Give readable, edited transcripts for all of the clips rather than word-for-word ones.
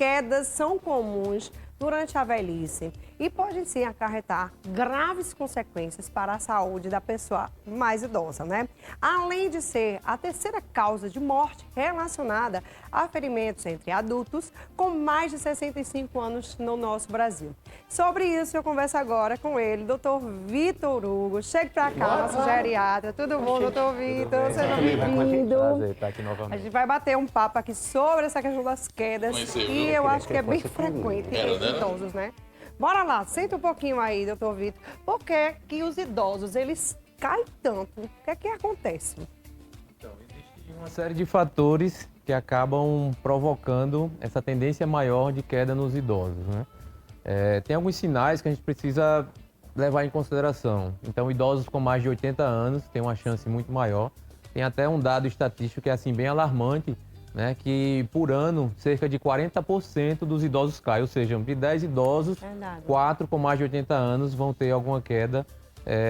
quedas são comuns durante a velhice e podem sim acarretar graves consequências para a saúde da pessoa mais idosa, né? Além de ser a terceira causa de morte relacionada a ferimentos entre adultos com mais de 65 anos no nosso Brasil. Sobre isso eu converso agora com ele, Dr. Vitor Hugo. Chegue para cá, nosso geriatra. Tudo bom, Dr. Vitor? Seja bem-vindo. Prazer estar aqui novamente. A gente vai bater um papo aqui sobre essa questão das quedas, que eu acho que é bem frequente entre idosos, né? Bora lá, senta um pouquinho aí, doutor Vitor. Por que que os idosos, eles caem tanto? O que é que acontece? Então, existe uma série de fatores que acabam provocando essa tendência maior de queda nos idosos, né? Tem alguns sinais que a gente precisa levar em consideração. Então, idosos com mais de 80 anos têm uma chance muito maior. Tem até um dado estatístico que é assim bem alarmante, né, que por ano cerca de 40% dos idosos caem, ou seja, de 10 idosos, 4 com mais de 80 anos vão ter alguma queda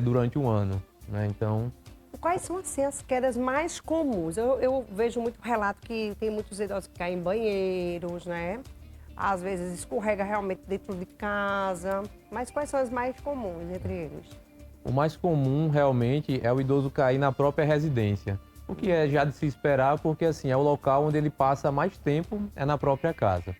durante um ano, né? Então, quais são assim, as quedas mais comuns? Eu vejo muito relato que tem muitos idosos que caem em banheiros, né? Às vezes escorrega realmente dentro de casa, mas quais são as mais comuns entre eles? o mais comum realmente é o idoso cair na própria residência. O que é já de se esperar, porque assim, é o local onde ele passa mais tempo, é na própria casa.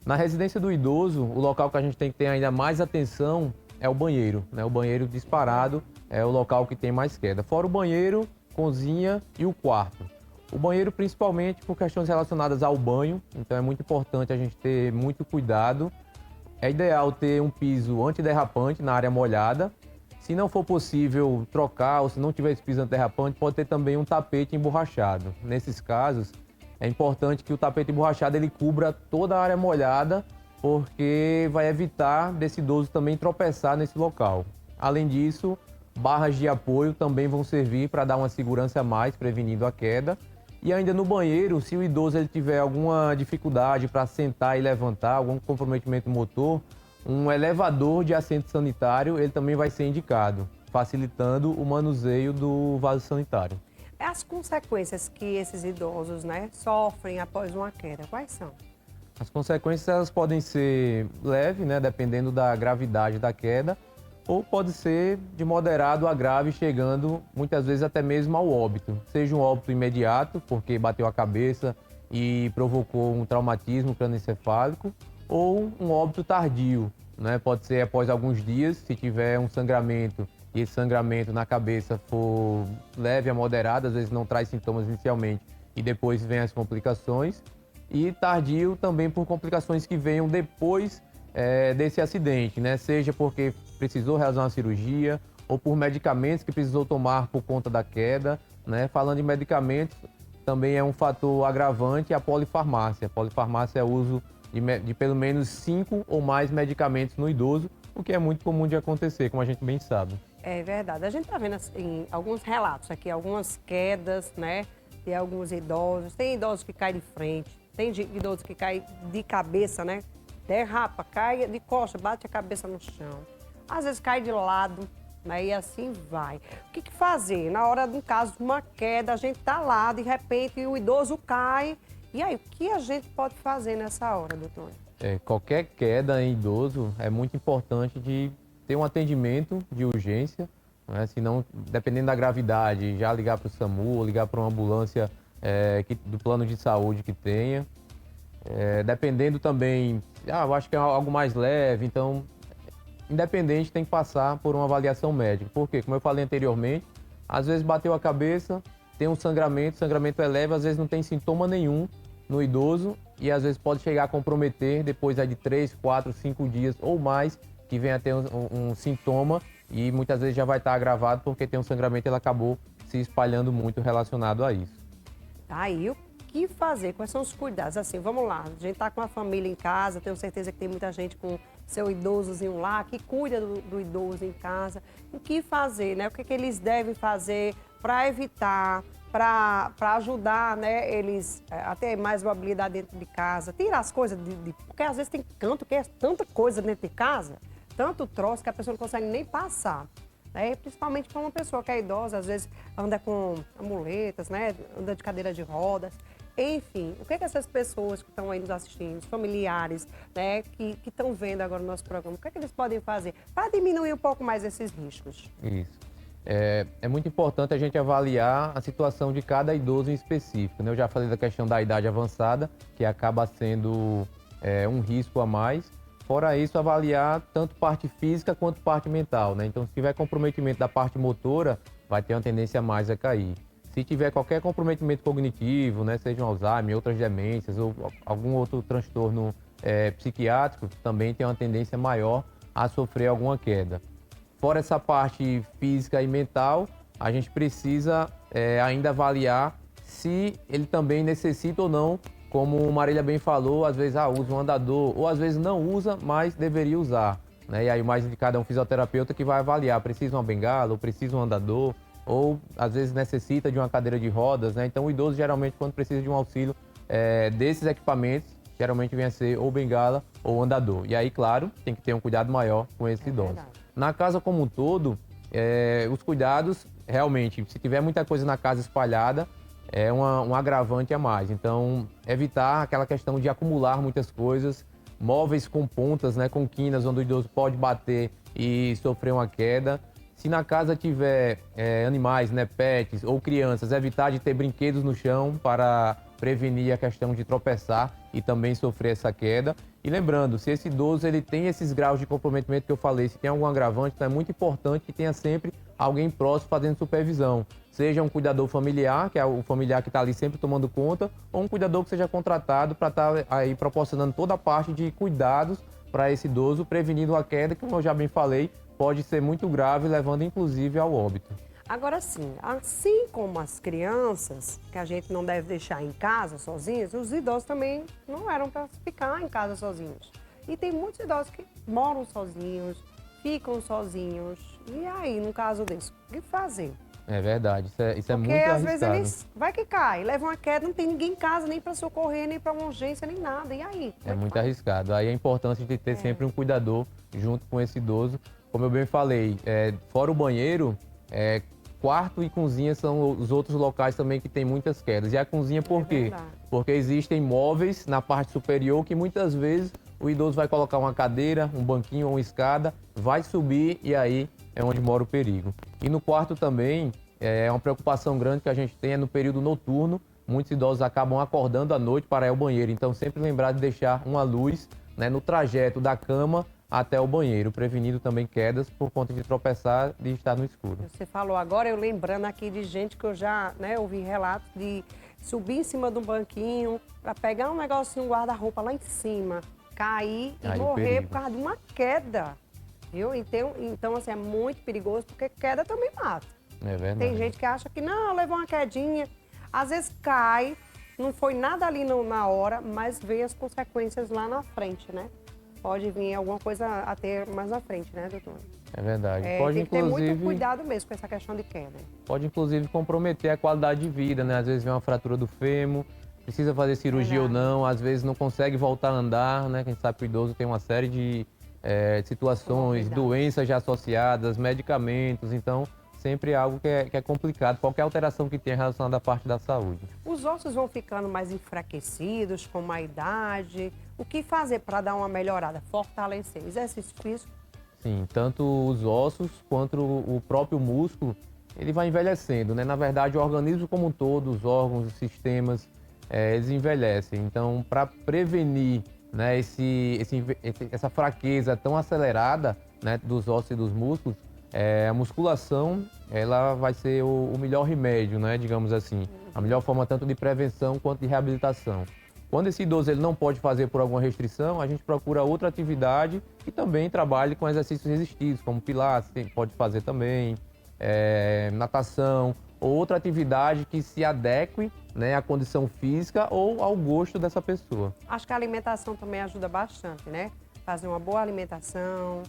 Na residência do idoso, o local que a gente tem que ter ainda mais atenção é o banheiro, né? O banheiro disparado é o local que tem mais queda. Fora o banheiro, cozinha e o quarto. O banheiro principalmente por questões relacionadas ao banho, então é muito importante a gente ter muito cuidado. É ideal ter um piso antiderrapante na área molhada. Se não for possível trocar ou se não tiver esse piso antiderrapante, pode ter também um tapete emborrachado. Nesses casos, é importante que o tapete emborrachado ele cubra toda a área molhada, porque vai evitar desse idoso também tropeçar nesse local. Além disso, barras de apoio também vão servir para dar uma segurança a mais, prevenindo a queda. E ainda no banheiro, se o idoso ele tiver alguma dificuldade para sentar e levantar, algum comprometimento motor, um elevador de assento sanitário ele também vai ser indicado, facilitando o manuseio do vaso sanitário. As consequências que esses idosos, né, sofrem após uma queda, quais são? As consequências elas podem ser leves, né, dependendo da gravidade da queda, ou pode ser de moderado a grave, chegando muitas vezes até mesmo ao óbito. Seja um óbito imediato, porque bateu a cabeça e provocou um traumatismo crânioencefálico, ou um óbito tardio, né? Pode ser após alguns dias, se tiver um sangramento e esse sangramento na cabeça for leve a moderado, às vezes não traz sintomas inicialmente e depois vem as complicações. E tardio também por complicações que venham depois desse acidente, né? Seja porque precisou realizar uma cirurgia ou por medicamentos que precisou tomar por conta da queda, né? Falando em medicamentos, também é um fator agravante a polifarmácia. A polifarmácia é o uso de pelo menos 5 ou mais medicamentos no idoso, o que é muito comum de acontecer, como a gente bem sabe. É verdade. A gente está vendo assim, alguns relatos aqui, algumas quedas, né, de alguns idosos. Tem idosos que caem de frente, tem idosos que caem de cabeça, né, derrapa, cai de costa, bate a cabeça no chão. Às vezes cai de lado, né, e assim vai. O que fazer? Na hora, no caso de uma queda, a gente está lá, de repente o idoso cai. E aí, o que a gente pode fazer nessa hora, doutor? Qualquer queda em idoso é muito importante de ter um atendimento de urgência, né? Se não, dependendo da gravidade, já ligar para o SAMU, ou ligar para uma ambulância do plano de saúde que tenha. Dependendo também, eu acho que é algo mais leve, então, independente, tem que passar por uma avaliação médica. Porque, como eu falei anteriormente, às vezes bateu a cabeça, tem um sangramento, o sangramento é leve, às vezes não tem sintoma nenhum no idoso e às vezes pode chegar a comprometer depois de 3, 4, 5 dias ou mais que vem a ter um sintoma e muitas vezes já vai estar agravado porque tem um sangramento e ele acabou se espalhando muito relacionado a isso. Tá aí, o que fazer? Quais são os cuidados? Assim, vamos lá, a gente está com a família em casa, tenho certeza que tem muita gente com seu idosozinho lá, que cuida do idoso em casa. O que fazer, né? O que eles devem fazer para evitar, para ajudar, né, eles a ter mais mobilidade dentro de casa, tirar as coisas porque às vezes tem canto que é tanta coisa dentro de casa, tanto troço que a pessoa não consegue nem passar, né? Principalmente para uma pessoa que é idosa, às vezes anda com amuletas, né, anda de cadeira de rodas. Enfim, o que é que essas pessoas que estão aí nos assistindo, os familiares, né, que estão vendo agora o nosso programa, o que é que eles podem fazer para diminuir um pouco mais esses riscos? Isso. É muito importante a gente avaliar a situação de cada idoso em específico, né? Eu já falei da questão da idade avançada, que acaba sendo um risco a mais. Fora isso, avaliar tanto parte física quanto parte mental, né? Então, se tiver comprometimento da parte motora, vai ter uma tendência a mais a cair. Se tiver qualquer comprometimento cognitivo, né, seja um Alzheimer, outras demências ou algum outro transtorno psiquiátrico, também tem uma tendência maior a sofrer alguma queda. Fora essa parte física e mental, a gente precisa ainda avaliar se ele também necessita ou não, como Marília bem falou, às vezes usa um andador, ou às vezes não usa, mas deveria usar, né? E aí o mais indicado é um fisioterapeuta que vai avaliar, precisa uma bengala, ou precisa um andador, ou às vezes necessita de uma cadeira de rodas, né? Então o idoso geralmente quando precisa de um auxílio desses equipamentos, geralmente vem a ser ou bengala ou andador. E aí, claro, tem que ter um cuidado maior com esse idoso. Verdade. Na casa como um todo, os cuidados, realmente, se tiver muita coisa na casa espalhada, é um agravante a mais. Então, evitar aquela questão de acumular muitas coisas, móveis com pontas, né, com quinas, onde o idoso pode bater e sofrer uma queda. Se na casa tiver animais, né, pets ou crianças, evitar de ter brinquedos no chão para prevenir a questão de tropeçar e também sofrer essa queda. E lembrando, se esse idoso ele tem esses graus de comprometimento que eu falei, se tem algum agravante, então é muito importante que tenha sempre alguém próximo fazendo supervisão. Seja um cuidador familiar, que é o familiar que está ali sempre tomando conta, ou um cuidador que seja contratado para estar aí proporcionando toda a parte de cuidados para esse idoso, prevenindo a queda, que, como eu já bem falei, pode ser muito grave, levando inclusive ao óbito. Agora sim, assim como as crianças, que a gente não deve deixar em casa sozinhos, os idosos também não eram para ficar em casa sozinhos. E tem muitos idosos que moram sozinhos, ficam sozinhos. E aí, no caso desse, o que fazer? É verdade, isso é muito Porque às arriscado. vezes eles vai que cai, leva uma queda, não tem ninguém em casa nem para socorrer, nem para uma urgência, nem nada. E aí? É muito arriscado. Aí a importância de ter sempre um cuidador junto com esse idoso. Como eu bem falei, fora o banheiro, quarto e cozinha são os outros locais também que tem muitas quedas. E a cozinha por quê? verdade. Porque existem móveis na parte superior que muitas vezes o idoso vai colocar uma cadeira, um banquinho ou uma escada, vai subir e aí é onde mora o perigo. E no quarto também, uma preocupação grande que a gente tem no período noturno. Muitos idosos acabam acordando à noite para ir ao banheiro. Então sempre lembrar de deixar uma luz, né, no trajeto da cama até o banheiro, prevenindo também quedas por conta de tropeçar e estar no escuro. Você falou agora, eu lembrando aqui de gente que eu já ouvi relatos de subir em cima de um banquinho para pegar um negocinho, um guarda-roupa lá em cima, cair e Aí o morrer perigo. por causa de uma queda. Viu? Então, assim, é muito perigoso porque queda também mata. É verdade. Tem gente que acha que não, levou uma quedinha, às vezes cai, não foi nada ali na hora, mas vem as consequências lá na frente, né? Pode vir alguma coisa a ter mais na frente, né, doutor? É verdade. Pode tem que ter muito inclusive, cuidado mesmo com essa questão de queda. pode inclusive comprometer a qualidade de vida, né? Às vezes vem uma fratura do fêmur, precisa fazer cirurgia ou Verdade. não, às vezes não consegue voltar a andar, né? Quem sabe que o idoso tem uma série de situações, Comorbidades. doenças já associadas, medicamentos, então sempre é algo que é complicado, qualquer alteração que tenha relacionada à parte da saúde. Os ossos vão ficando mais enfraquecidos com a idade. O que fazer para dar uma melhorada? Fortalecer. Exercício físico. Sim, tanto os ossos quanto o próprio músculo, ele vai envelhecendo, né? Na verdade, o organismo como um todo, os órgãos, os sistemas, eles envelhecem. Então, para prevenir, né, essa fraqueza tão acelerada, né, dos ossos e dos músculos, a musculação, ela vai ser o melhor remédio, né, digamos assim. A melhor forma tanto de prevenção quanto de reabilitação. Quando esse idoso ele não pode fazer por alguma restrição, a gente procura outra atividade e também trabalhe com exercícios resistidos, como pilates, pode fazer também, natação, ou outra atividade que se adeque, né, à condição física ou ao gosto dessa pessoa. Acho que a alimentação também ajuda bastante, né? Fazer uma boa alimentação,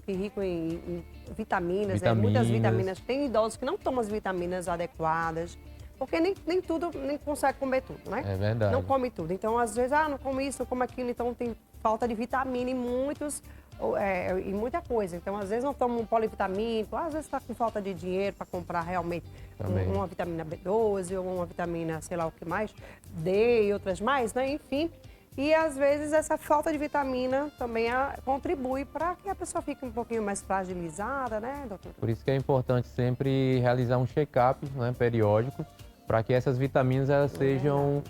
que é rico em vitaminas, né? Muitas Vitaminas. vitaminas. Tem idosos que não tomam as vitaminas adequadas. Porque nem tudo, nem consegue comer tudo, né? É verdade. Não come tudo. Então, às vezes, não come isso, não come aquilo, então tem falta de vitamina em muita coisa. Então, às vezes não toma um polivitamínico, às vezes está com falta de dinheiro para comprar realmente uma vitamina B12 ou uma vitamina, sei lá o que mais, D e outras mais, né? Enfim. E às vezes essa falta de vitamina também contribui para que a pessoa fique um pouquinho mais fragilizada, né, doutor? Por isso que é importante sempre realizar um check-up, né, periódico, para que essas vitaminas elas sejam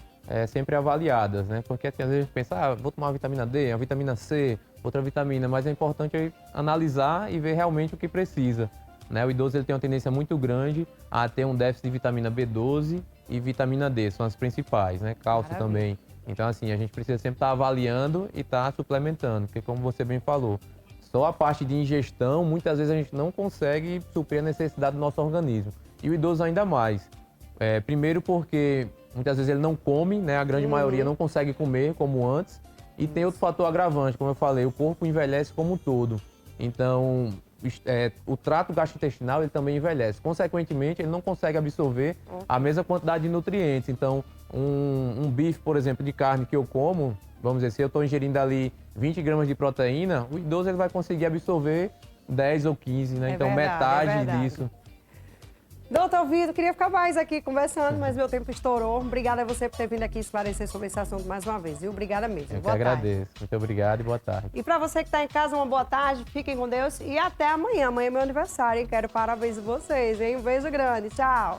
sempre avaliadas, né? Porque às vezes a gente pensa, vou tomar uma vitamina D, uma vitamina C, outra vitamina, mas é importante analisar e ver realmente o que precisa, né? O idoso ele tem uma tendência muito grande a ter um déficit de vitamina B12 e vitamina D, são as principais, né? Cálcio também. Então, assim, a gente precisa sempre estar avaliando e estar suplementando, porque como você bem falou, só a parte de ingestão, muitas vezes a gente não consegue suprir a necessidade do nosso organismo. E o idoso ainda mais. Primeiro porque muitas vezes ele não come, né? A grande maioria não consegue comer como antes. E tem outro fator agravante, como eu falei, o corpo envelhece como um todo. Então, o trato gastrointestinal ele também envelhece. Consequentemente, ele não consegue absorver a mesma quantidade de nutrientes. Então, um bife, por exemplo, de carne que eu como, vamos dizer, se eu estou ingerindo ali 20 gramas de proteína, o idoso ele vai conseguir absorver 10 ou 15, né? Então, metade disso. Doutor Vitor, queria ficar mais aqui conversando, mas meu tempo estourou. Obrigada a você por ter vindo aqui esclarecer sobre esse assunto mais uma vez, viu? Obrigada mesmo. Eu que agradeço. Muito obrigado e boa tarde. E para você que está em casa, uma boa tarde, fiquem com Deus e até amanhã. Amanhã é meu aniversário, hein? Quero parabenizar vocês, hein? Um beijo grande. Tchau.